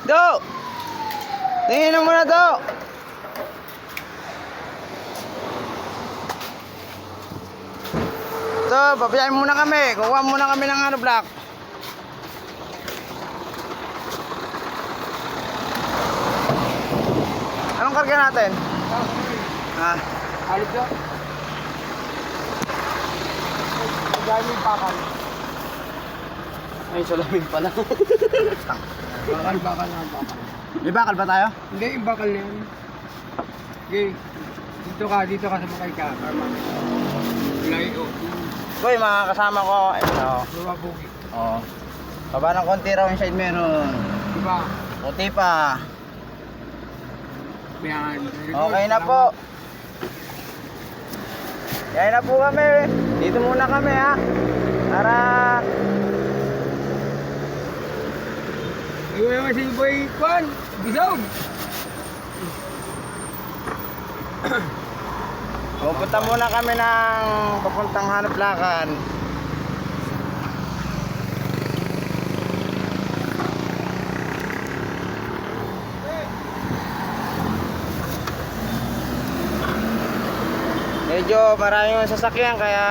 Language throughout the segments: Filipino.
Do! Tingin mo na, Do! So, papayain muna kami. Kukuha muna kami ng ano, block. Anong karga natin? Ah. Halip na. Magaling bakal. Ay, salamin pala. Bakal na bakal. May bakal ba tayo? Hindi, yung bakal na yun. Okay. Dito ka sa bakay ka. Karma. Layo. Koy, mga kasama ko. Ito. Luwabugi. Oo. Baba ng konti raw yung side meron. Diba? Konti pa. Yan. Okay na po. Kaya na po kami. Dito muna kami ha. Para Iwan naman si Boy Kwan. Bisog. pupunta muna kami ng papuntang Hanap-Lakan. Medyo maraming sasakyan kaya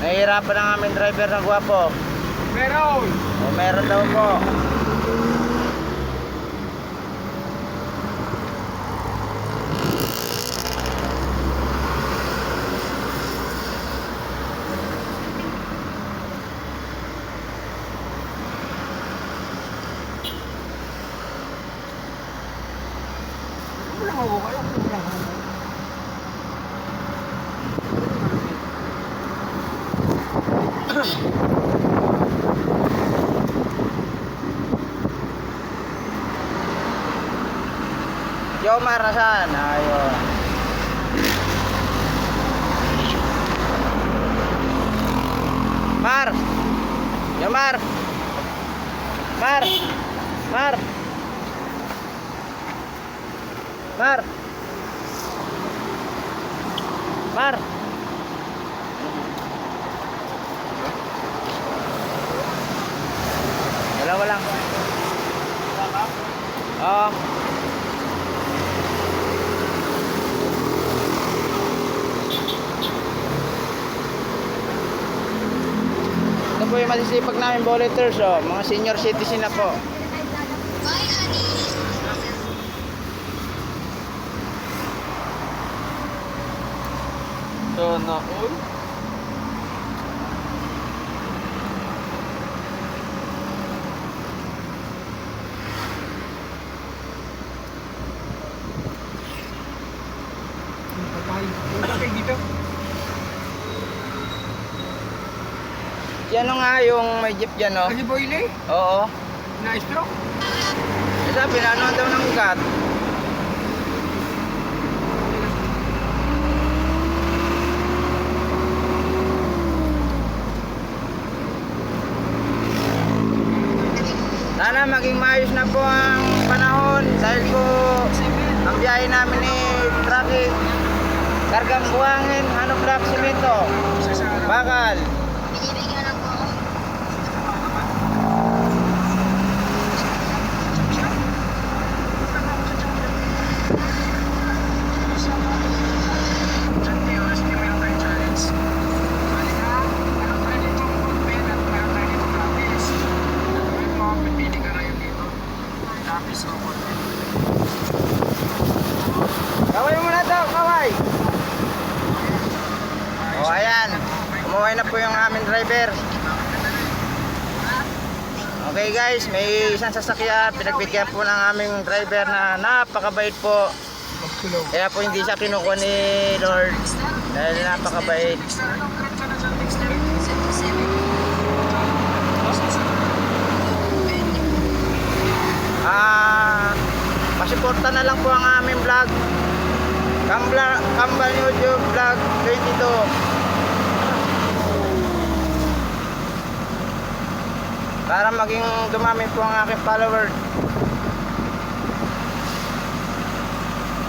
nahihirapan ang aming driver na gwapo. Meron. O meron daw po. Wala mo ko. Jomar nasan? Ayun. Mar. Jomar. Mar. Mar. Mar. Mar. Dalawa lang. Oo. Ito po yung masisipag namin volunteers, oh. Mga senior citizen na po. Sana all. Patay dito. Yan nga yung may jeep dyan, oh. Kasi boyle, Oo. na-stroke. Sabi, pinanoan daw ng ugat. Sana maging maayos na po ang panahon dahil po ang biyahe namin ni traffic kargang buhangin, block, simento, bakal. Kaway mo na daw, kaway. O ayan, umuwi na po yung aming driver. Okay guys, may isang sasakyan, pinagbigyan po ng aming driver na napakabait po. Kaya po hindi siya kinukuha ni Lord dahil napakabait. Pasuporta na lang po ang aming vlog. Kambal YouTube Vlog 22 para maging dumami po ang aking follower.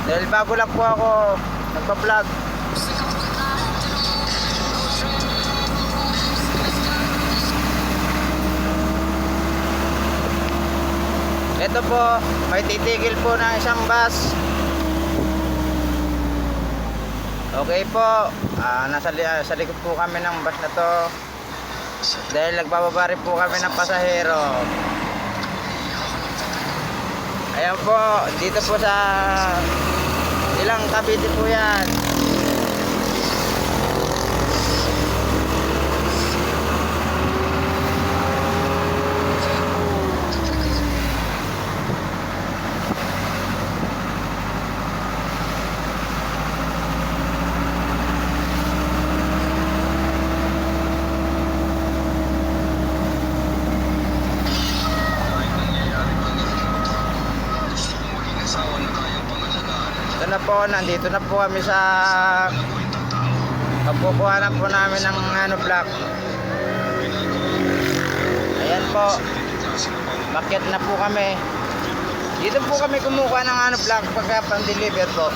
Dahil bago lang po ako nagpa-vlog. Ito po, may titigil po ng isang bus. Okay po, sa likod po kami ng bus na to. Dahil nagbababa rin po kami ng pasahero. Ayan po, dito po sa ilang Cavite po yan. Ito na po, nandito na po kami sa pagkukuhanan po namin ng block. Ayan po, bakit na po kami. Dito po kami kumukuha ng block pagka pan-deliver po.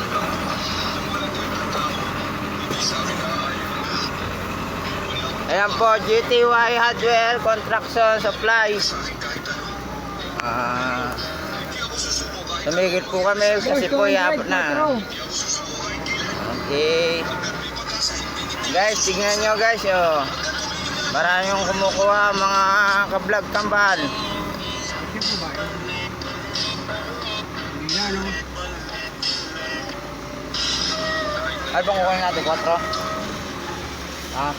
Ayan po, GTY Hardware Construction Supplies. Tumigil po kami kasi po iabot na. Okay. Guys, tingnan nyo guys, oh. Maraming kumukuha mga ka-vlog tambal. Ito po ba? Hindi na, no? Ano bang kukunin natin? 4? 5.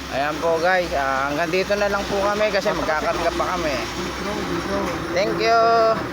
Ayan po guys, hanggang dito na lang po kami kasi magkakarga pa kami. Dito. Thank you.